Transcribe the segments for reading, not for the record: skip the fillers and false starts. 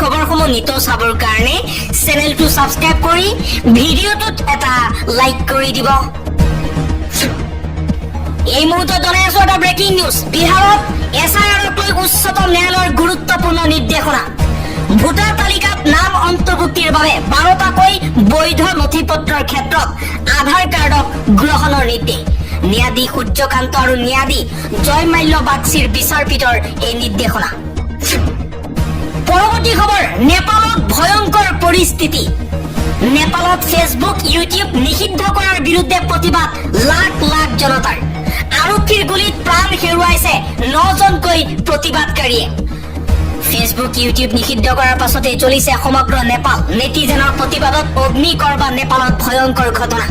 খবৰসমূহ নিত চাবৰ কাৰণে চেনেলটো সাবস্ক্ৰাইব কৰি ভিডিঅ'টোত এটা লাইক কৰি দিব। এই মুহূৰ্তত জনাই আছো এটা ব্ৰেকিং নিউজ। বিহাৰত এছআইআৰক লৈ উচ্চতম ন্যায়ালয়ৰ গুৰুত্বপূৰ্ণ নিৰ্দেশনা। ভোটাৰ তালিকাত নাম অন্তৰ্ভুক্তিৰ বাবে 12টাকৈ বৈধ নথিপত্ৰৰ ক্ষেত্ৰত আধাৰ কাৰ্ডক গ্ৰহণৰ নিৰ্দেশ। ন্যায়াধীশ সূৰ্যকান্ত আৰু ন্যায়াধীশ জয়মাল্য বাগচীৰ বিচাৰপীঠৰ এই নিৰ্দেশনা। পৰৱৰ্তী খবৰ, নেপালত ভয়ংকৰ পৰিস্থিতি। নেপালত ফেচবুক ইউটিউব নিষিদ্ধ কৰাৰ বিৰুদ্ধে প্ৰতিবাদ লাখ লাখ জনতাৰ। আৰক্ষীৰ গুলীত প্ৰাণ হেৰুৱাইছে 9জনকৈ প্ৰতিবাদকাৰীয়ে। ফেচবুক ইউটিউব নিষিদ্ধ কৰাৰ পাছতে চলিছে সমগ্ৰ নেপাল। নেটিজেনৰ প্ৰতিবাদত অগ্নিকৰ বা নেপালত ভয়ংকৰ ঘটনা।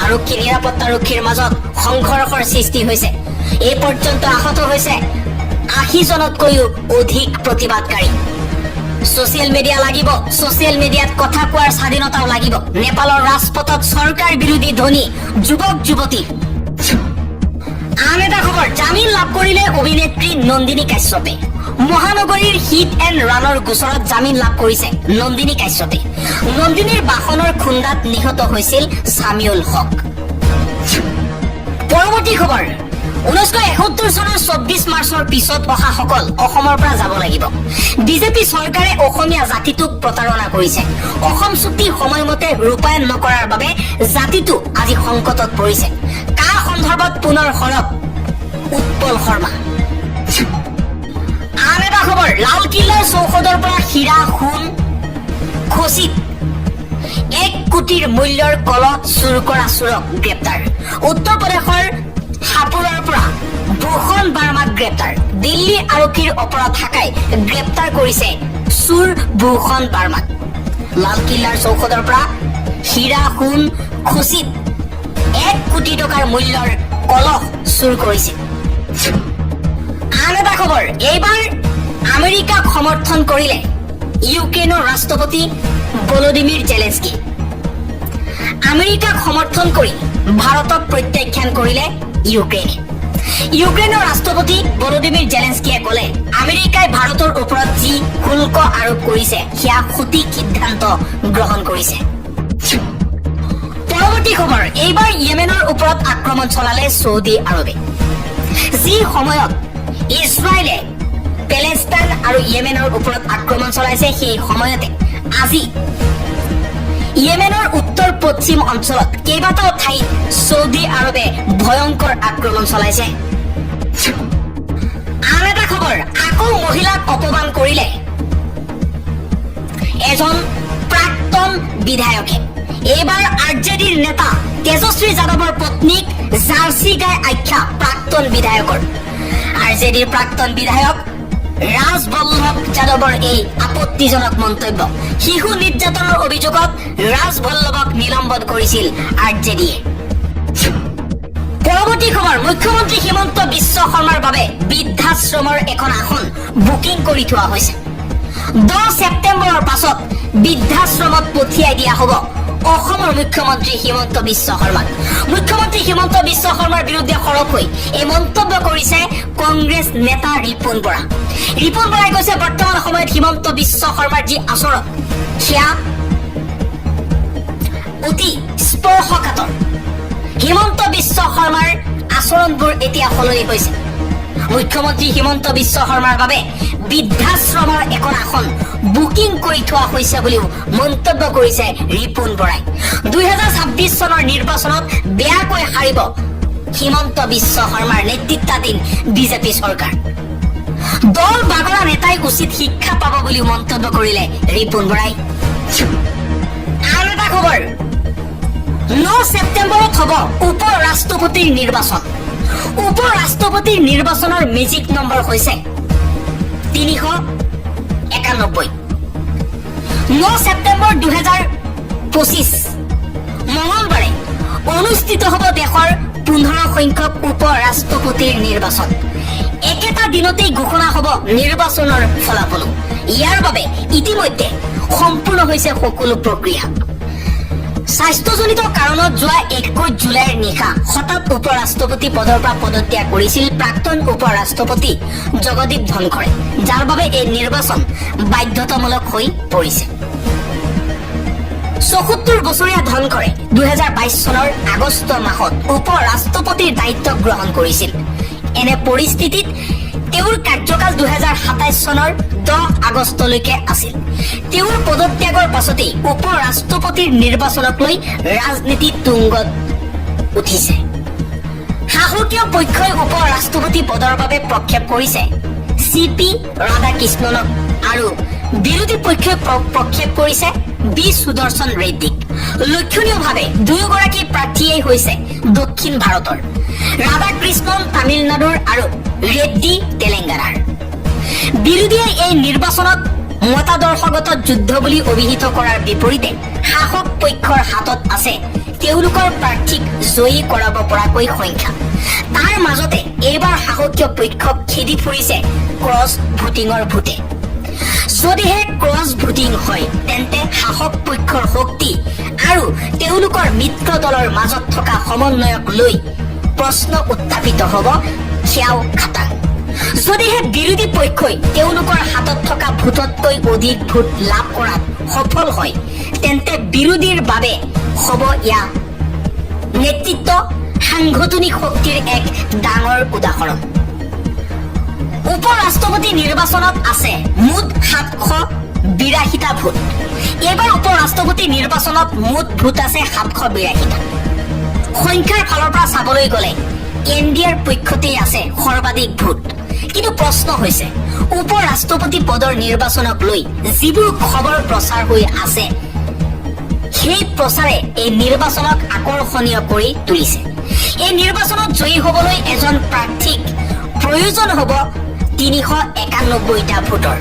আৰক্ষী নিৰাপত্তাৰক্ষীৰ মাজত সংঘৰ্ষৰ সৃষ্টি হৈছে। এই পৰ্যন্ত আহত হৈছে 80জনতকৈও অধিক প্ৰতিবাদকাৰী। ছচিয়েল মিডিয়া লাগিব, ছচিয়েল মিডিয়াত কথা কোৱাৰ স্বাধীনতাও লাগিব। নেপালৰ ৰাজপথত চৰকাৰ বিৰোধী ধ্বনি যুৱক যুৱতী। আন এটা খবৰ, জামিন লাভ কৰিলে অভিনেত্ৰী নন্দিনী কাশ্যপে। মহানগৰীৰ হিট এণ্ড ৰানৰ গোচৰত জামিন লাভ কৰিছে নন্দিনী কাশ্যপে। নন্দিনীৰ বাহনৰ খুন্দাত নিহত হৈছিল ছামিউল হক। পৰৱৰ্তী খবৰ, 1971 চনৰ 24 মাৰ্চৰ পিছত অহাসকল অসমৰ পৰা যাব লাগিব। বিজেপি চৰকাৰে অসমীয়া জাতিটোক প্ৰতাৰণা কৰিছে। অসম চুক্তি সময়মতে ৰূপায়ণ নকৰাৰ বাবে জাতিটো আজি সংকটত পৰিছে। কা সন্দৰ্ভত পুনৰ সৰব উৎপল শৰ্মা। আন এটা খবৰ, লালকিল্লাৰ চৌহদৰ পৰা হীৰা সোণ খচিত 1 কোটিৰ মূল্যৰ কলহ চুৰ কৰা চোৰক গ্ৰেপ্তাৰ। উত্তৰ প্ৰদেশৰ হাপুৰৰ পৰা ভূষণ বাৰ্মাক গ্ৰেপ্তাৰ। দিল্লী আৰক্ষীৰ অপৰাধ শাখাই গ্ৰেপ্তাৰ কৰিছে চুৰ ভূষণ বাৰ্মাক। লালকিল্লাৰ চৌহদৰ পৰা হীৰা সোণ খচিত 1 কোটি টকাৰ মূল্যৰ কলহ চুৰ কৰিছে। আন এটা খবৰ, এইবাৰ আমেৰিকাক সমৰ্থন কৰিলে ইউক্ৰেইনৰ ৰাষ্ট্ৰপতি ভলোদিমিৰ জেলেন্সকি। আমেৰিকাক সমৰ্থন কৰি ভাৰতক প্ৰত্যাখ্যান কৰিলে ইউক্ৰেইনে। ইউক্ৰেইনৰ ৰাষ্ট্ৰপতি ভলোদিমিৰ জেলেন্সকিয়ে ক'লে, আমেৰিকাই ভাৰতৰ ওপৰত যি শুল্ক আৰোপ কৰিছে সেয়া সঠিক সিদ্ধান্ত গ্ৰহণ কৰিছে। পৰৱৰ্তী খবৰ, এইবাৰ ইয়েমেনৰ ওপৰত আক্ৰমণ চলালে ছৌদি আৰবে। যি সময়ত ইজৰাইলে পেলেষ্টাইন আৰু ইয়েমেনৰ ওপৰত আক্ৰমণ চলাইছে, সেই সময়তে আজি ইয়েমেনৰ উত্তৰ পশ্চিম অঞ্চলত কেইবাটাও ঠাইত ছৌদি আৰবে ভয়ংকৰ আক্ৰমণ চলাইছে। আন এটা খবৰ, আকৌ মহিলাক অপমান কৰিলে এজন প্ৰাক্তন বিধায়কে। এইবাৰ আৰজেডিৰ নেতা তেজস্বী যাদৱৰ পত্নীক জাৰ্চি গাই আখ্যা প্ৰাক্তন বিধায়কৰ। আৰজেডিৰ প্ৰাক্তন বিধায়ক ৰাজবল্লভ যাদৱৰ এই আপত্তিজনক মন্তব্য। শিশু নিৰ্যাতনৰ অভিযোগত ৰাজবল্লভক নিলম্বন কৰিছিল আৰজেডিয়ে। পৰৱৰ্তী খবৰ, মুখ্যমন্ত্ৰী হিমন্ত বিশ্ব শৰ্মাৰ বাবে বৃদ্ধাশ্ৰমৰ এখন আসন বুকিং কৰি থোৱা হৈছে। 10 ছেপ্টেম্বৰৰ পাছত বৃদ্ধাশ্ৰমত পঠিয়াই দিয়া হ'ব অসমৰ মুখ্যমন্ত্ৰী হিমন্ত বিশ্ব শৰ্মাক। মুখ্যমন্ত্ৰী হিমন্ত বিশ্ব শৰ্মাৰ বিৰুদ্ধে সৰব হৈ এই মন্তব্য কৰিছে কংগ্ৰেছ নেতা ৰিপুণ বৰা। ৰিপুণ বৰাই কৈছে, বৰ্তমান সময়ত হিমন্ত বিশ্ব শৰ্মাৰ যি আচৰণ সেয়া অতি স্পৰ্শকাতৰ। হিমন্ত বিশ্ব শৰ্মাৰ আচৰণবোৰ এতিয়া সলনি হৈছে। মুখ্যমন্ত্ৰী হিমন্ত বিশ্ব শৰ্মাৰ বাবে বৃদ্ধাশ্ৰমৰ এখন আসন বুকিং কৰি থোৱা হৈছে বুলিও মন্তব্য কৰিছে ৰিপুণ বৰাই। 2026 চনৰ নিৰ্বাচনত বেয়াকৈ হাৰিব হিমন্ত বিশ্ব শৰ্মাৰ নেতৃত্বাধীন বিজেপি চৰকাৰ। দল বাগৰা নেতাই উচিত শিক্ষা পাব বুলিও মন্তব্য কৰিলে ৰিপুণ বৰাই। আন এটা খবৰ, 9 ছেপ্টেম্বৰত হ'ব উপ ৰাষ্ট্ৰপতিৰ নিৰ্বাচন। উপ ৰাষ্ট্ৰপতিৰ নিৰ্বাচনৰ মেজিক নম্বৰ হৈছে 391। 9 ছেপ্টেম্বৰ 2025 মঙলবাৰে অনুষ্ঠিত হ'ব দেশৰ 15 সংখ্যক উপ ৰাষ্ট্ৰপতিৰ নিৰ্বাচন। একেটা দিনতেই ঘোষণা হ'ব নিৰ্বাচনৰ ফলাফলো। ইয়াৰ বাবে ইতিমধ্যে সম্পূৰ্ণ হৈছে সকলো প্ৰক্ৰিয়া। স্বাস্থ্যজনিত কাৰণত যোৱা 21 জুলাইৰ নিশা হঠাৎ উপ ৰাষ্ট্ৰপতি পদৰ পৰা পদত্যাগ কৰিছিল প্ৰাক্তন উপ ৰাষ্ট্ৰপতি জগদীপ ধনখৰে, যাৰ বাবে এই নিৰ্বাচন বাধ্যতামূলক হৈ পৰিছে। ৭৪ বছৰীয়া ধনখৰে 2022 চনৰ আগষ্ট মাহত উপ ৰাষ্ট্ৰপতিৰ দায়িত্ব গ্ৰহণ কৰিছিল। এনে পৰিস্থিতিত তেওঁৰ কাৰ্যকাল 2027 চনৰ 10 আগষ্টলৈকে আছিল। তেওঁৰ পদত্যাগৰ পাছতেই উপ ৰাষ্ট্ৰপতিৰ নিৰ্বাচনক লৈ ৰাজনীতি তুংগত উঠিছে। শাসকীয় পক্ষই উপ ৰাষ্ট্ৰপতি পদৰ বাবে প্ৰক্ষেপ কৰিছে CP ৰাধাকৃষ্ণনক আৰু বিৰোধী পক্ষই প্ৰক্ষেপ কৰিছে B সুদৰ্শন ৰেড্ডীক। লক্ষণীয়ভাৱে দুয়োগৰাকী প্ৰাৰ্থীয়েই হৈছে দক্ষিণ ভাৰতৰ, ৰাধাকৃষ্ণন তামিলনাডুৰ আৰু ৰেড্ডী তেলেংগানাৰ। বিৰোধীয়ে এই নিৰ্বাচনত মতাদৰ্শগত যুদ্ধ বুলি অভিহিত কৰাৰ বিপৰীতে শাসক পক্ষৰ হাতত আছে তেওঁলোকৰ প্ৰাৰ্থীক জয়ী কৰাব পৰাকৈ সংখ্যা। তাৰ মাজতে এইবাৰ শাসকীয় পক্ষক খেদি ফুৰিছে ক্ৰছ ভোটিঙৰ ভোটে। যদিহে ক্ৰছ ভোটিং হয় তেন্তে শাসক পক্ষৰ শক্তি আৰু তেওঁলোকৰ মিত্ৰ দলৰ মাজত থকা সমন্বয়ক লৈ প্ৰশ্ন উত্থাপিত হ'ব সেয়াও খাটাং। যদিহে বিৰোধী পক্ষই তেওঁলোকৰ হাতত থকা ভোটতকৈ অধিক ভোট লাভ কৰাত সফল হয় তেন্তে বিৰোধীৰ বাবে হ'ব ইয়া নেতৃত্ব সাংগঠনিক শক্তিৰ এক ডাঙৰ উদাহৰণ। উপ ৰাষ্ট্ৰপতি নিৰ্বাচনত আছে মুঠ 782টা ভোট। এইবাৰ উপ ৰাষ্ট্ৰপতি নিৰ্বাচনত মুঠ ভোট আছে 782টা। সংখ্যাৰ ফালৰ পৰা চাবলৈ গ'লে NDAৰ পক্ষতেই আছে সৰ্বাধিক ভোট। কিন্তু প্ৰশ্ন হৈছে উপ ৰাষ্ট্ৰপতি পদৰ নিৰ্বাচনক লৈ যিবোৰ খবৰ প্ৰচাৰ হৈ আছে সেই প্ৰচাৰে এই নিৰ্বাচনক আকৰ্ষণীয় কৰি তুলিছে। এই নিৰ্বাচনত জয়ী হ'বলৈ এজন প্ৰাৰ্থীক প্ৰয়োজন হ'ব 391টা ভোটৰ।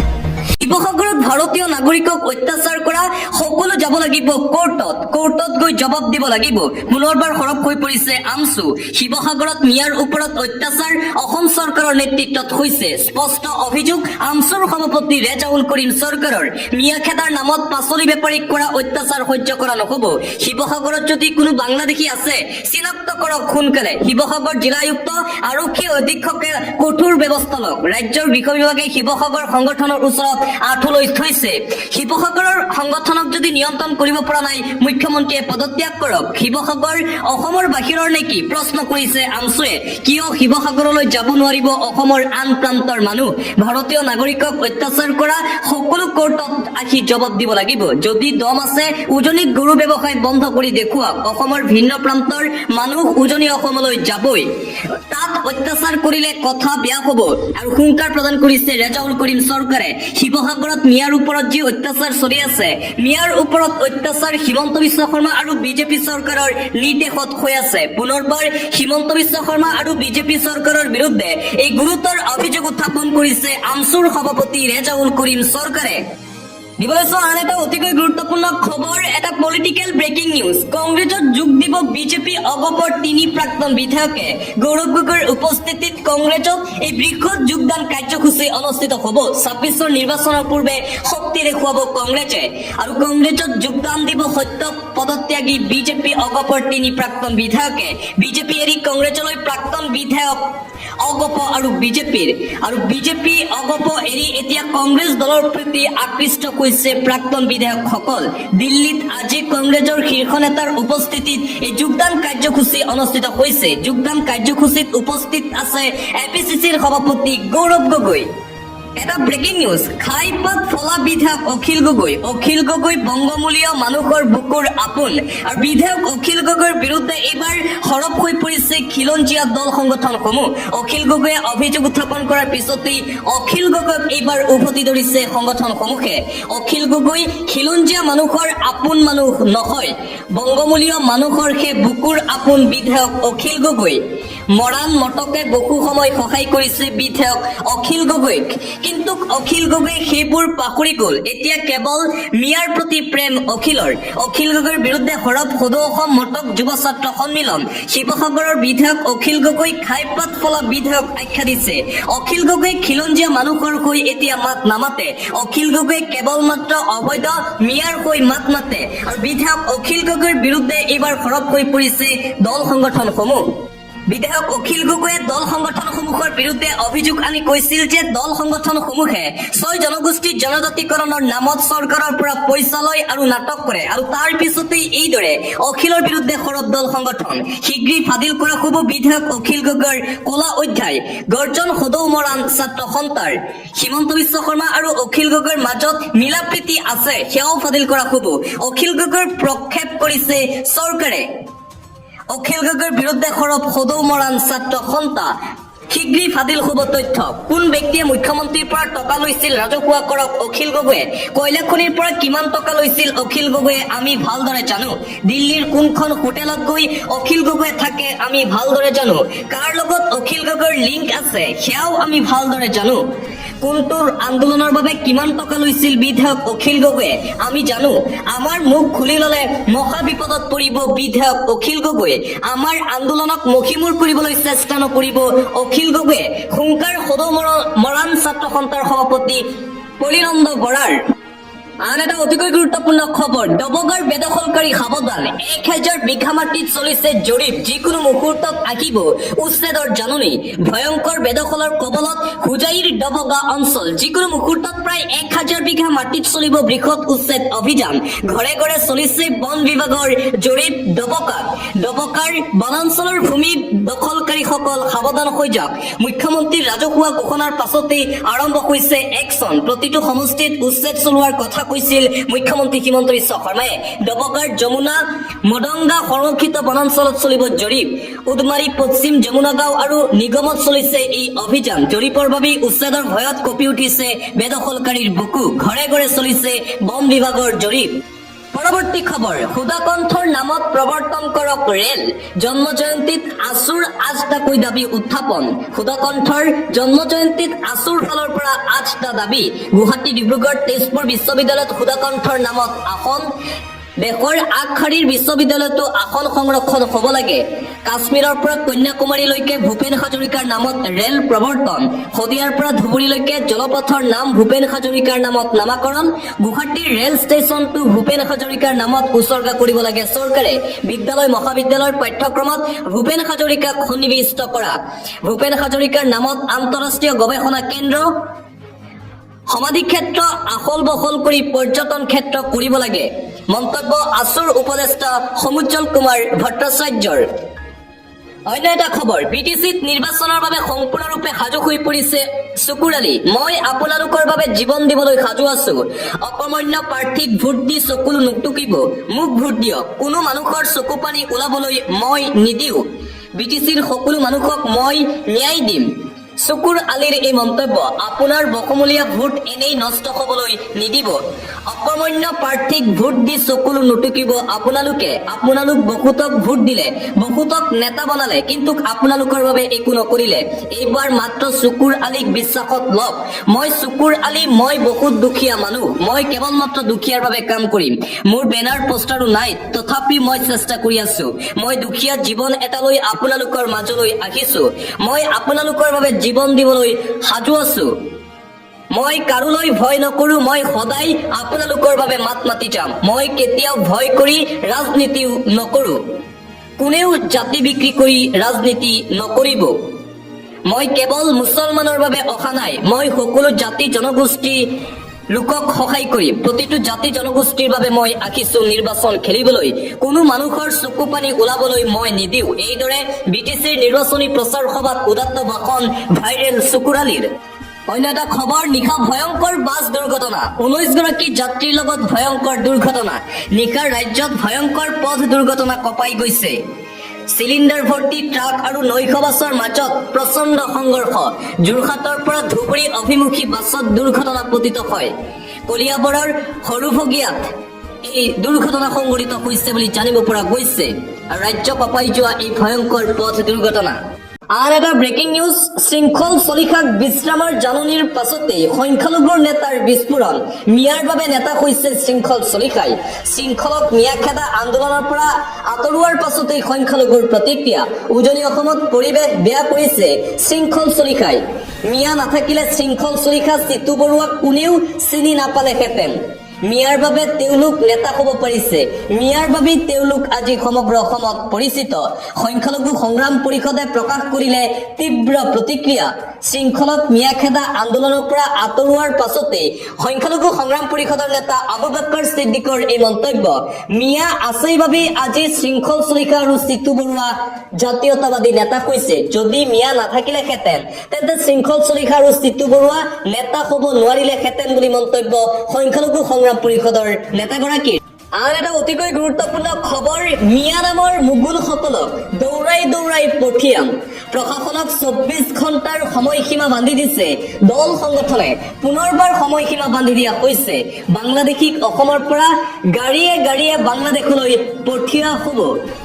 শিৱসাগৰত ভাৰতীয় নাগৰিকক অত্যাচাৰ কৰা সকলো যাব লাগিব কোৰ্টত গৈ জবাব দিব লাগিব। পুনৰবাৰ সৰব হৈ পৰিছে আমছু। শিৱসাগৰত মিয়াৰ ওপৰত অত্যাচাৰ অসম চৰকাৰৰ নেতৃত্বত হৈছে। স্পষ্ট অভিযোগ আমছুৰ সভাপতি ৰেজাউল কৰিম চৰকাৰৰ। মিয়া খেদাৰ নামত পাচলি বেপাৰীক কৰা অত্যাচাৰ সহ্য কৰা নহ'ব। শিৱসাগৰত যদি কোনো বাংলাদেশী আছে চিনাক্ত কৰক সোনকালে। শিৱসাগৰ জিলা আয়ুক্ত আৰক্ষী অধীক্ষকে কঠোৰ ব্যৱস্থা লওক। ৰাজ্যৰ গৃহ বিভাগে শিৱসাগৰ সংগঠনৰ ওচৰত আঁঠু লৈ থৈছে। শিৱসাগৰৰ সংগঠনক যদি নিয়ন্ত্ৰণ কৰিব পৰা নাই মুখ্যমন্ত্ৰীয়ে পদত্যাগ কৰক। শিৱসাগৰ অসমৰ বাহিৰৰ নেকি প্ৰশ্ন কৰিছে আমছুৱে। কিয় শিৱসাগৰলৈ যাব নোৱাৰিব অসমৰ আন প্ৰান্তৰ মানুহ? ভাৰতীয় নাগৰিকক অত্যাচাৰ কৰা সকলো কোৰ্টত আহি জবাব দিব লাগিব। যদি দম আছে উজনিত গৰু ব্যৱসায় বন্ধ কৰি দেখুৱাওক। অসমৰ ভিন্ন প্ৰান্তৰ মানুহ উজনি অসমলৈ যাবই, তাত অত্যাচাৰ কৰিলে কথা বেয়া হ'ব আৰু হুংকাৰ প্ৰদান কৰিছে ৰেজাউল কৰিম চৰকাৰে। শিৱসাগৰত মিয়াৰ ওপৰত যি অত্যাচাৰ চলি আছে, মিয়াৰ ওপৰত অত্যাচাৰ হিমন্ত বিশ্ব শৰ্মা আৰু বিজেপি চৰকাৰৰ নিৰ্দেশত হৈ আছে। পুনৰবাৰ হিমন্ত বিশ্ব শৰ্মা আৰু বিজেপি চৰকাৰৰ বিৰুদ্ধে এই গুৰুতৰ অভিযোগ উত্থাপন কৰিছে আমছুৰ সভাপতি ৰেজাউল কৰিম চৰকাৰে। দিবলৈ আন এটা অতিকৈ গুৰুত্বপূৰ্ণ খবৰ, এটা পলিটিকেল ব্ৰেকিং নিউজ। কংগ্ৰেছত যোগ দিব বিজেপি অগপৰ 3 প্ৰাক্তন বিধায়কে। গৌৰৱ গগৈৰ উপস্থিতিত কংগ্ৰেছত এই বৃহৎ যোগদান কাৰ্যসূচী অনুষ্ঠিত হ'ব। 26ৰ নিৰ্বাচনৰ পূৰ্বে শক্তি দেখুৱাব কংগ্ৰেছে আৰু কংগ্ৰেছত যোগদান দিব সত্য পদত্যাগী বিজেপি অগপৰ 3 প্ৰাক্তন বিধায়কে। বিজেপি এৰি কংগ্ৰেছলৈ প্ৰাক্তন বিধায়ক অগপ আৰু বিজেপি অগপ এৰি এতিয়া কংগ্ৰেছ দলৰ প্ৰতি আকৃষ্ট হৈছে প্ৰাক্তন বিধায়কসকল। দিল্লীত আজি কংগ্ৰেছৰ শীৰ্ষ নেতাৰ উপস্থিতিত এই যোগদান কাৰ্যসূচী অনুষ্ঠিত হৈছে। যোগদান কাৰ্যসূচীত উপস্থিত আছে APCCৰ সভাপতি গৌৰৱ গগৈ। এটা ব্ৰেকিং নিউজ, খাইপাত ফলা বিধায়ক অখিল গগৈ বংগমূলীয় মানুহৰ বুকুৰ আপোন আৰু বিধায়ক অখিল গগৈৰ বিৰুদ্ধে এইবাৰ সৰব হৈ পৰিছে খিলঞ্জীয়া দল সংগঠনসমূহ। অখিল গগৈয়ে অভিযোগ উত্থাপন কৰাৰ পিছতেই অখিল গগৈক এইবাৰ উভতি ধৰিছে সংগঠনসমূহে। অখিল গগৈ খিলঞ্জীয়া মানুহৰ আপোন মানুহ নহয়, বংগমূলীয় মানুহৰ সেই বুকুৰ আপোন বিধায়ক অখিল গগৈ। মৰাণ মটকে বহু সময় সহায় কৰিছে বিধায়ক অখিল গগৈক, কিন্তু অখিল গগৈ সেইবোৰ পাহৰি গ'ল। এতিয়া কেৱল মিয়াৰ প্ৰতি প্ৰেম অখিলৰ। অখিল গগৈৰ বিৰুদ্ধে সৰব সদৌ অসম মটক যুৱ ছাত্ৰ সন্মিলন। শিৱসাগৰৰ বিধায়ক অখিল গগৈ খাইপাত ফলা বিধায়ক আখ্যা দিছে। অখিল গগৈ খিলঞ্জীয়া মানুহৰ হৈ এতিয়া মাত নামাতে। অখিল গগৈ কেৱল মাত্ৰ অবৈধ মিয়াৰ হৈ মাত মাতে। আৰু বিধায়ক অখিল গগৈৰ বিৰুদ্ধে এইবাৰ সৰব হৈ পৰিছে দল সংগঠনসমূহ। বিধায়ক অখিল গগৈয়ে দল সংগঠনসমূহৰ বিৰুদ্ধে অভিযোগ আনি কৈছিল যে দল সংগঠনসমূহে ৬ জনগোষ্ঠীৰ জনজাতিকৰণৰ নামত চৰকাৰৰ পৰা পইচা লয় আৰু নাটক কৰে, আৰু তাৰ পিছতেই এইদৰে অখিলৰ বিৰুদ্ধে সৰব দল সংগঠন। শীঘ্ৰেই ফাদিল কৰা হ'ব বিধায়ক অখিল গগৈৰ কলা অধ্যায়। গৰ্জন সদৌ মৰাণ ছাত্ৰ সন্থাৰ। হিমন্ত বিশ্ব শৰ্মা আৰু অখিল গগৈৰ মাজত মিলা প্ৰীতি আছে, সেয়াও ফাদিল কৰা হ'ব। অখিল গগৈৰ প্ৰক্ষেপ কৰিছে চৰকাৰে। অখিল গগৈৰ বিৰুদ্ধে সৰব সদৌ মৰাণ ছাত্ৰ সন্থা। শীঘ্ৰেই ফাদিল হ'ব তথ্য। কোন ব্যক্তিয়ে মুখ্যমন্ত্ৰীৰ পৰা টকা লৈছিল ৰাজহুৱা কৰক অখিল গগৈয়ে। কয়লা খনিৰ পৰা কিমান টকা লৈছিল অখিল গগৈয়ে আমি ভালদৰে জানো। দিল্লীৰ কোনখন হোটেলত গৈ অখিল গগৈ থাকে আমি ভালদৰে জানো। কাৰ লগত অখিল গগৈৰ লিংক আছে সেয়াও আমি ভালদৰে জানো। কোনটো আন্দোলনৰ বাবে কিমান টকা লৈছিল বিধায়ক অখিল গগৈয়ে আমি জানো। আমাৰ মুখ খুলি ললে মহা বিপদত পৰিব বিধায়ক অখিল গগৈয়ে। আমাৰ আন্দোলনক মষিমূৰ কৰিবলৈ চেষ্টা নকৰিব অখিল গগৈয়ে। হুংকাৰ সদৌ মৰাণ ছাত্ৰ সন্থাৰ সভাপতি পৰিনন্দ বৰাৰ। আন এটা অতিকৈ গুৰুত্বপূৰ্ণ খবৰ, ডবগাৰ বেদখলকাৰী সাৱধান। ১,০০০ বিঘা মাটিত চলিছে জৰীপ, যিকোনো মুহূৰ্তত আহিব উচ্ছেদৰ জাননী। ভয়ংকৰ বেদখলৰ কবলত হোজাইৰ ডবগা অঞ্চল। যিকোনো মুহূৰ্তত প্ৰায় ১,০০০ বিঘা মাটিত চলিব বৃহৎ উচ্ছেদ অভিযান। ঘৰে ঘৰে চলিছে বন বিভাগৰ জৰীপ ডবকাত। ডবকাৰ বনাঞ্চলৰ ভূমি দখলকাৰীসকল সাৱধান হৈ যাওক। মুখ্যমন্ত্ৰীৰ ৰাজহুৱা ঘোষণাৰ পাছতেই আৰম্ভ হৈছে একচন। প্ৰতিটো সমষ্টিত উচ্ছেদ চলোৱাৰ কথা কৈছিল মুখ্যমন্ত্ৰী হিমন্ত বিশ্ব শৰ্মাই। ডবকাৰ যমুনা মদংগা সংৰক্ষিত বনাঞ্চলত চলিব জৰীপ। উদমাৰী পশ্চিম যমুনা গাঁও আৰু নিগমত চলিছে এই অভিযান। জৰীপৰ বাবেই উচ্ছেদৰ ভয়ত কঁপি উঠিছে বেদখলকাৰীৰ বুকু। ঘৰে ঘৰে চলিছে বন বিভাগৰ জৰীপ। পৰৱৰ্তী খবৰ, সুধাকণ্ঠৰ নামত প্ৰৱৰ্তন কৰক ৰেল। জন্ম জয়ন্তীত আছুৰ ৮টাকৈ দাবী উত্থাপন। সুধাকণ্ঠৰ জন্ম জয়ন্তীত আছুৰ ফালৰ পৰা ৮টা দাবী। গুৱাহাটী, ডিব্ৰুগড়, তেজপুৰ বিশ্ববিদ্যালয়ত সুধাকণ্ঠৰ নামত আসন। দেশৰ আগশাৰীৰ বিশ্ববিদ্যালয়তো আসন সংৰক্ষণ হ'ব লাগে। কাশ্মীৰৰ পৰা কন্যাকুমাৰীলৈকে ভূপেন হাজৰিকাৰ নামত ৰেল প্ৰৱৰ্তন। শদিয়াৰ পৰা ধুবুৰীলৈকে জলপথৰ নাম ভূপেন হাজৰিকাৰ নামত নামাকৰণ। গুৱাহাটীৰ ৰেল ষ্টেচনটো ভূপেন হাজৰিকাৰ নামত উচৰ্গা কৰিব লাগে চৰকাৰে। বিদ্যালয় মহাবিদ্যালয়ৰ পাঠ্যক্ৰমত ভূপেন হাজৰিকাক সন্নিৱিষ্ট কৰা। ভূপেন হাজৰিকাৰ নামত আন্তঃৰাষ্ট্ৰীয় গৱেষণা কেন্দ্ৰ। সমাধি ক্ষেত্ৰ আহল বহল কৰি পৰ্যটন ক্ষেত্ৰ কৰিব লাগে। মন্তব্য আছুৰ উপদেষ্টা সমুজ্জ্বল কুমাৰ ভট্টাচাৰ্যৰ। অন্য এটা খবৰ, বিটিচিত নিৰ্বাচনৰ বাবে সম্পূৰ্ণৰূপে সাজু হৈ পৰিছে চকুৰ আলী। মই আপোনালোকৰ বাবে জীৱন দিবলৈ সাজু আছো। অকৰ্মণ্য প্ৰাৰ্থীক ভোট দি চকুলো নুটুকিব। মোক ভোট দিয়ক। কোনো মানুহৰ চকু পানী ওলাবলৈ মই নিদিওঁ। বিটিচিৰ সকলো মানুহক মই ন্যায় দিম। চকুৰ আলীৰ এই মন্তব্য। আপোনাৰ বকমূলীয়া ভোট এনেই নষ্ট হবলৈ নিদিব। অকৰ্মণ্য প্ৰাৰ্থীক ভোট দি চকুলো নুটুকিব আপোনালোকে। আপোনালোক বহুতক ভোট দিলে, বহুতক নেতা বনালে, কিন্তু আপোনালোকৰ বাবে একো নকৰিলে। এইবাৰ মাত্ৰ চকুৰ আলীক বিশ্বাসত লওক। মই চকুৰ আলী, মই বহুত দুখীয়া মানুহ। মই কেৱল মাত্ৰ দুখীয়াৰ বাবে কাম কৰিম। মোৰ বেনাৰ পোষ্টাৰো নাই, তথাপি মই চেষ্টা কৰি আছো। মই দুখীয়া জীৱন এটালৈ আপোনালোকৰ মাজলৈ আহিছো। মই আপোনালোকৰ বাবে জীৱন দিবলৈ সাজু আছো। মই কাৰোলৈ ভয় নকৰো। মই সদায় আপোনালোকৰ বাবে মাত মাতি যাম। মই কেতিয়াও ভয় কৰি ৰাজনীতিও নকৰো। কোনেও জাতি বিক্ৰী কৰি ৰাজনীতি নকৰিব। মই কেৱল মুছলমানৰ বাবে অহা নাই। মই সকলো জাতি জনগোষ্ঠী লোকক সহায় কৰিম। প্ৰতিটো জাতি জনগোষ্ঠীৰ বাবে মই আহিছো নিৰ্বাচন খেলিবলৈ। কোনো মানুহৰ চকু পানী ওলাবলৈ মই নিদিওঁ। এইদৰে বিটিচিৰ নিৰ্বাচনী প্ৰচাৰ সভাত উদাত্ত ভাষণ ভাইৰেল চকুৰ আলীৰ। অন্য এটা খবৰ, নিশা ভয়ংকৰ বাছ দুৰ্ঘটনা। 19 গৰাকী যাত্ৰীৰ লগত ভয়ংকৰ দুৰ্ঘটনা। নিশা ৰাজ্যত ভয়ংকৰ পথ দুৰ্ঘটনা কঁপাই গৈছে। চিলিণ্ডাৰ ভৰ্তি ট্ৰাক আৰু 900 বাছৰ মাজত প্ৰচণ্ড সংঘৰ্ষ। যোৰহাটৰ পৰা ধুবুৰী অভিমুখী বাছত দুৰ্ঘটনা পতিত হয়। কলিয়াবৰৰ সৰুভগীয়াত এই দুৰ্ঘটনা সংঘটিত হৈছে বুলি জানিব পৰা গৈছে। ৰাজ্য কঁপাই যোৱা এই ভয়ংকৰ পথ দুৰ্ঘটনা। আন এটা ব্ৰেকিং নিউজ, শৃংখল চলিখাক বিশ্ৰামৰ জাননীৰ পাছতেই সংখ্যালঘুৰ নেতাৰ বিস্ফোৰণ। মিয়াৰ বাবে নেতা হৈছে শৃংখল চলিখাই। শৃংখলক মিয়া খেদা আন্দোলনৰ পৰা আঁতৰোৱাৰ পাছতেই সংখ্যালঘুৰ প্ৰতিক্ৰিয়া। উজনি অসমত পৰিৱেশ বেয়া কৰিছে শৃংখল চলিখাই। মিয়া নাথাকিলে শৃংখল চলিখা, চিতু বৰুৱাক কোনেও চিনি নাপালেহেঁতেন। মিয়াৰ বাবে তেওঁলোক নেতা হ'ব পাৰিছে। মিয়াৰ বাবেই তেওঁলোক আজি সমগ্ৰ অসমত পৰিচিত। সংখ্যালঘু সংগ্ৰাম পৰিষদে প্ৰকাশ কৰিলে তীব্ৰ প্ৰতিক্ৰিয়া। শৃংখলক মিয়া খেদা আন্দোলনৰ পৰা আঁতৰোৱাৰ পাছতেই সংখ্যালঘু সংগ্ৰাম পৰিষদৰ নেতা আবু বক্কৰ ছিদ্দিকৰ এই মন্তব্য। মিয়া আছেই বাবেই আজি শৃংখল চলিখা আৰু চিতু বৰুৱা জাতীয়তাবাদী নেতা হৈছে। যদি মিয়া নাথাকিলেহেঁতেন তেন্তে শৃংখল চলিখা আৰু চিতু বৰুৱা নেতা হ'ব নোৱাৰিলেহেঁতেন বুলি মন্তব্য সংখ্যালঘু সংগ্ৰাম পৰিষদৰ নেতাগৰাকীৰ। আন এটা অতিকৈ গুৰুত্বপূৰ্ণ খবৰ, মিয়া নামৰ মুগুলসকলক দৌৰাই দৌৰাই পঠিয়াম। প্ৰশাসনক 24 ঘণ্টাৰ সময়সীমা বান্ধি দিছে দল সংগঠনে। পুনৰবাৰ সময়সীমা বান্ধি দিয়া হৈছে। বাংলাদেশীক অসমৰ পৰা গাড়ীয়ে গাড়ীয়ে বাংলাদেশলৈ পঠিওৱা হ'ব।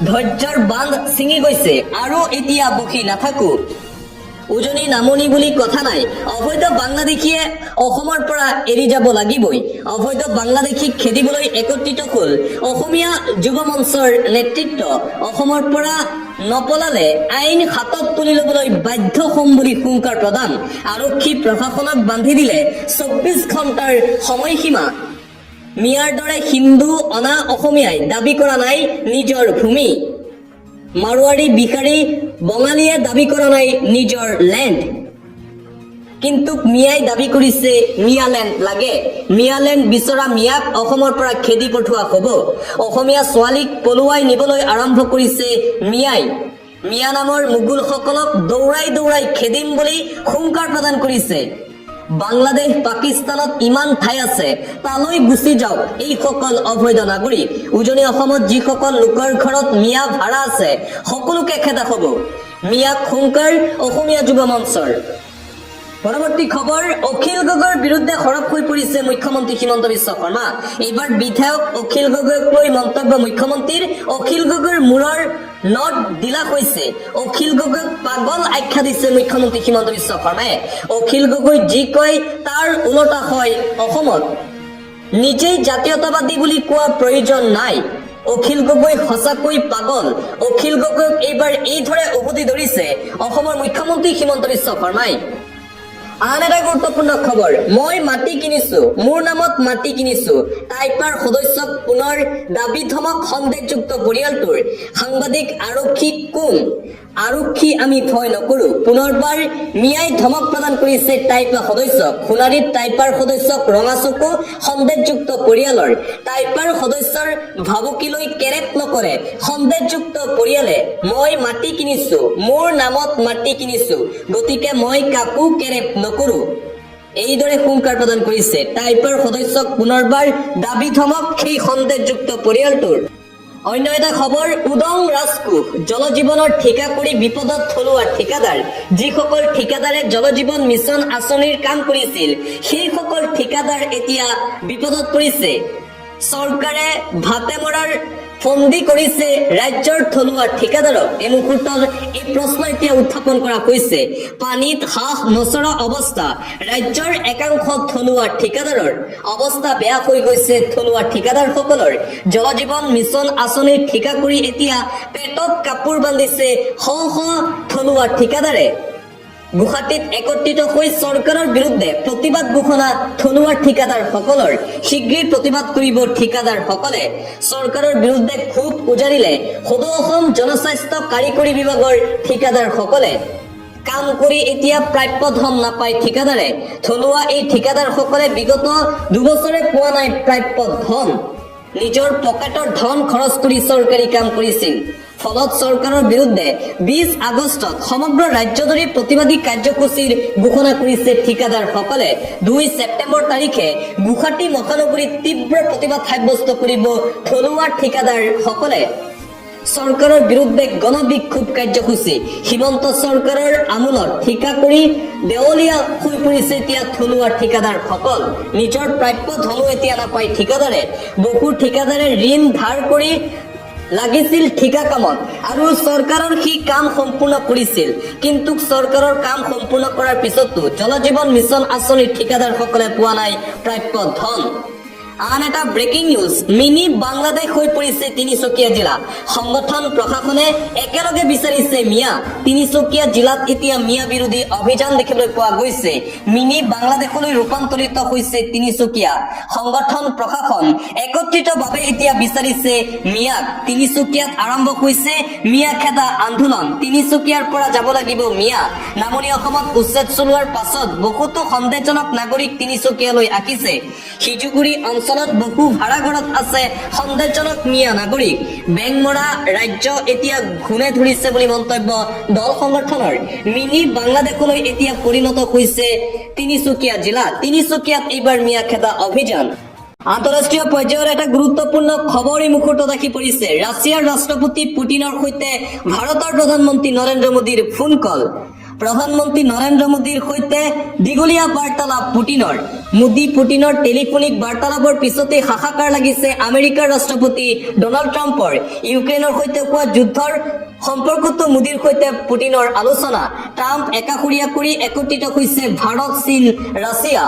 ধৈৰ্যৰ বান্ধ ছিঙি গৈছে আৰু এতিয়া বহি নাথাকো। উজনি নামনি বুলি কথা নাই। অবৈধ বাংলাদেশীয়ে অসমৰ পৰা এৰি যাব লাগিবই। অবৈধ বাংলাদেশীক খেদিবলৈ একত্ৰিত হ'ল অসমীয়া যুৱ মঞ্চৰ নেতৃত্ব। অসমৰ পৰা নপলালে আইন হাতত তুলি ল'বলৈ বাধ্য হ'ম বুলি হুংকাৰ প্ৰদান। আৰক্ষী প্ৰশাসনক বান্ধি দিলে 24 ঘণ্টাৰ সময়সীমা। মিয়াৰ দৰে হিন্দু অনা অসমীয়াই দাবী কৰা নাই নিজৰ ভূমি। মাৰোৱাৰী, বিহাৰী, বঙালীয়ে দাবী কৰা নাই নিজৰ লেণ্ড। কিন্তু মিয়াই দাবী কৰিছে মিয়ালেণ্ড লাগে। মিয়ালেণ্ড বিচৰা মিয়াক অসমৰ পৰা খেদি পঠোৱা হ'ব। অসমীয়া ছোৱালীক পলুৱাই নিবলৈ আৰম্ভ কৰিছে মিয়াই। মিয়া নামৰ মুগুলসকলক দৌৰাই দৌৰাই খেদিম বুলি হুংকাৰ প্ৰদান কৰিছে। বাংলাদেশ পাকিস্তানত ইমান ঠাই আছে, তালৈ গুচি যাওক এইসকল অবৈধ নাগৰিক। উজনি অসমত যিসকল লোকৰ ঘৰত মিয়া ভাড়া আছে সকলোকে খেদা হ'ব। মিয়াক হুংকাৰ অসমীয়া যুৱ মঞ্চৰ। পৰৱৰ্তী খবৰ, অখিল গগৈৰ বিৰুদ্ধে সৰব হৈ পৰিছে মুখ্যমন্ত্ৰী হিমন্ত বিশ্ব শৰ্মা। এইবাৰ বিধায়ক অখিল গগৈক লৈ মন্তব্য মুখ্যমন্ত্ৰীৰ। অখিল গগৈৰ মূৰৰ নট দিলা হৈছে। অখিল গগৈক পাগল আখ্যা দিছে মুখ্যমন্ত্ৰী হিমন্ত বিশ্ব শৰ্মাই। অখিল গগৈ যি কয় তাৰ ওলোটা হয় অসমত। নিজেই জাতীয়তাবাদী বুলি কোৱা প্ৰয়োজন নাই। অখিল গগৈ সঁচাকৈ পাগল। অখিল গগৈক এইবাৰ এইদৰে উভতি ধৰিছে অসমৰ মুখ্যমন্ত্ৰী হিমন্ত বিশ্ব শৰ্মাই। আন এটা গুৰুত্বপূৰ্ণ খবৰ, মই মাটি কিনিছো, মোৰ নামত মাটি কিনিছো। টাইপাৰ সদস্যক পুনৰ দাবী ধমক সন্দেহযুক্ত পৰিয়ালটোৰ। সাংবাদিক আৰক্ষী কোন? আৰক্ষী আমি ভয় নকৰো। পুনৰবাৰ মিয়াই ধমক প্ৰদান কৰিছে টাইপা সদস্যক। সোণাৰীত টাইপাৰ সদস্যক ৰঙাচকু সন্দেহযুক্ত পৰিয়ালৰ। টাইপাৰ সদস্যৰ ভাবুকিলৈ কেৰেপ নকৰে সন্দেহযুক্ত পৰিয়ালে। মই মাটি কিনিছো, মোৰ নামত মাটি কিনিছো, গতিকে মই কাকো কেৰেপ নকৰো, এইদৰে হুংকাৰ প্ৰদান কৰিছে টাইপাৰ সদস্যক পুনৰবাৰ দাবী ধমক সেই সন্দেহযুক্ত পৰিয়ালটোৰ। অন্য এটা খবৰ, উদং ৰাজকোষ জলজীৱনৰ ঠিকা কৰি বিপদত থলুৱা ঠিকাদাৰ। যিসকল ঠিকাদাৰে জলজীৱন মিছন আঁচনিৰ কাম কৰিছিল সেইসকল ঠিকাদাৰ এতিয়া বিপদত পৰিছে। চৰকাৰে ভাতে মৰাৰ ফন্দি কৰিছে ৰাজ্যৰ থলুৱা ঠিকাদাৰক। এই মুহূৰ্তত এই প্ৰশ্ন এতিয়া উত্থাপন কৰা হৈছে। পানীত হাঁহ নচৰা অৱস্থা। ৰাজ্যৰ একাংশ থলুৱা ঠিকাদাৰৰ অৱস্থা বেয়া হৈ গৈছে। থলুৱা ঠিকাদাৰসকলৰ জলজীৱন মিছন আঁচনিৰ ঠিকা কৰি এতিয়া পেটত কাপোৰ বান্ধিছে শ শ থলুৱা ঠিকাদাৰে। গুৱাহাটীত একত্ৰিত হৈ চৰকাৰৰ বিৰুদ্ধে প্ৰতিবাদ ঘোষণা থলুৱা ঠিকাদাৰসকলৰ। শীঘ্ৰেই প্ৰতিবাদ কৰিব ঠিকাদাৰসকলে। চৰকাৰৰ বিৰুদ্ধে ক্ষোভ উজাৰিলে সদৌ অসম জনস্বাস্থ্য কাৰিকৰী বিভাগৰ ঠিকাদাৰসকলে। কাম কৰি এতিয়া প্ৰাপ্য ধন নাপায় ঠিকাদাৰে। থলুৱা এই ঠিকাদাৰসকলে বিগত দুবছৰে পোৱা নাই প্ৰাপ্য ধন। নিজৰ পকেটৰ ধন খৰচ কৰি চৰকাৰী কাম কৰিছিল। ফলত চৰকাৰৰ বিৰুদ্ধে 20 আগষ্টত সমগ্ৰ ৰাজ্যজুৰি প্ৰতিবাদী কাৰ্যসূচীৰ ঘোষণা কৰিছে ঠিকাদাৰসকলে। 2 ছেপ্টেম্বৰ তাৰিখে গুৱাহাটী মহানগৰীত তীব্ৰ প্ৰতিবাদ সাব্যস্ত কৰিব থলুৱা ঠিকাদাৰসকলে। চৰকাৰৰ বিৰুদ্ধে গণবিক্ষোভ কাৰ্যসূচী। হিমন্ত চৰকাৰৰ আমোলত ঠিকা কৰি দেৱলীয়া হৈ পৰিছে এতিয়া থলুৱা ঠিকাদাৰসকল। নিজৰ প্ৰাপ্য ধনো এতিয়া নাপায় ঠিকাদাৰে। বহু ঠিকাদাৰে ঋণ ধাৰ কৰি লাগিছিল ঠিকা কামত আৰু চৰকাৰৰ সেই কাম সম্পূৰ্ণ কৰিছিল কিন্তু চৰকাৰৰ কাম সম্পূৰ্ণ কৰাৰ পিছতো জল জীৱন মিছন আঁচনিৰ ঠিকাদাৰসকলে পোৱা নাই প্ৰাপ্য ধন আন এটা ব্ৰেকিং নিউজ মিনি বাংলাদেশ হৈ পৰিছে তিনিচুকীয়া জিলা সংগঠন প্ৰশাসনে একেলগে বিচাৰিছে মিয়া তিনিচুকীয়া জিলাত এতিয়া মিয়া বিৰোধী অভিযান দেখিবলৈ পোৱা গৈছে মিনি বাংলাদেশলৈ ৰূপান্তৰিত হৈছে তিনিচুকীয়া সংগঠন প্ৰশাসন একত্ৰিতভাৱে এতিয়া বিচাৰিছে মিয়াক তিনিচুকীয়াত আৰম্ভ হৈছে মিয়া খেদা আন্দোলন তিনিচুকীয়াৰ পৰা যাব লাগিব মিয়া নামনি অসমত উচ্ছেদ চলোৱাৰ পাছত বহুতো সন্দেহজনক নাগৰিক তিনিচুকীয়ালৈ আহিছে সিজুগুৰি অঞ্চলত বহু ভাড়াঘৰত আছে সন্দেহজনক মিয়া নাগৰিক বেংমৰা ৰাজ্য এতিয়া ঘূনে ধৰিছে বুলি মন্তব্য দল সংগঠনৰ মিনি বাংলাদেশলৈ এতিয়া পৰিণত হৈছে তিনিচুকীয়া জিলা তিনিচুকীয়াত এইবাৰ মিয়া খেদা অভিযান আন্তঃৰাষ্ট্ৰীয় পৰ্যায়ৰ এটা গুৰুত্বপূৰ্ণ খবৰ এই মুহূৰ্তত আহি পৰিছে ৰাছিয়াৰ ৰাষ্ট্ৰপতি পুটিনৰ সৈতে ভাৰতৰ প্ৰধানমন্ত্ৰী নৰেন্দ্ৰ মোদীৰ ফোন কল প্ৰধানমন্ত্ৰী নৰেন্দ্ৰ মোদীৰ সৈতে দীঘলীয়া বাৰ্তালাপ পুটিনৰ মোদী পুটিনৰ টেলিফোনিক বাৰ্তালাপৰ পিছতে হাহাকাৰ লাগিছে আমেৰিকাৰ ৰাষ্ট্ৰপতি ডনাল্ড ট্ৰাম্পৰ ইউক্ৰেইনৰ সৈতে হোৱা যুদ্ধৰ সম্পৰ্কটো মোদীৰ সৈতে পুটিনৰ আলোচনা ট্ৰাম্প একাষৰীয়া কৰি একত্ৰিত হৈছে ভাৰত চীন ৰাছিয়া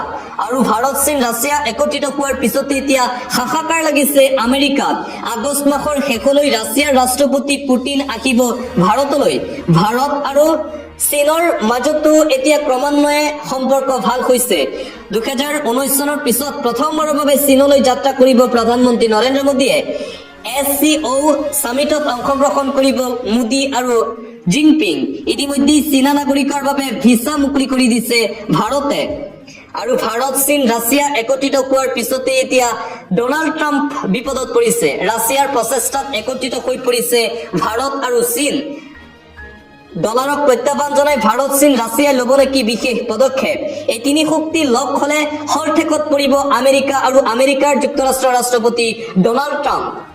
আৰু ভাৰত চীন ৰাছিয়া একত্ৰিত হোৱাৰ পিছতে এতিয়া হাহাকাৰ লাগিছে আমেৰিকাত আগষ্ট মাহৰ শেষলৈ ৰাছিয়াৰ ৰাষ্ট্ৰপতি পুটিন আহিব ভাৰতলৈ ভাৰত আৰু চীনৰ মাজতো এতিয়া ক্ৰমান্বয়ে সম্পৰ্ক ভাল হৈছে 2019 চনৰ পিছত প্ৰথমবাৰৰ বাবে চীনলৈ যাত্ৰা কৰিব প্ৰধানমন্ত্ৰী নৰেন্দ্ৰ মোদীয়ে SCO সামিটত অংশগ্ৰহণ কৰিব মোদী আৰু জিনপিং ইতিমধ্যে চীনা নাগৰিকৰ বাবে ভিসা মুকলি কৰি দিছে ভাৰতে আৰু ভাৰত চীন ৰাছিয়া একত্ৰিত হোৱাৰ পিছতে এতিয়া ডনাল্ড ট্ৰাম্প বিপদত পৰিছে ৰাছিয়াৰ প্ৰচেষ্টাত একত্ৰিত হৈ পৰিছে ভাৰত আৰু চীন ডলাৰক প্ৰত্যাহ্বান জনাই ভাৰত চীন ৰাছিয়াই ল'ব নেকি বিশেষ পদক্ষেপ এই তিনি শক্তি লগ হলে হৰঠেকত পৰিব আমেৰিকা আৰু আমেৰিকাৰ যুক্তৰাষ্ট্ৰৰ ৰাষ্ট্ৰপতি ডনাল্ড ট্ৰাম্প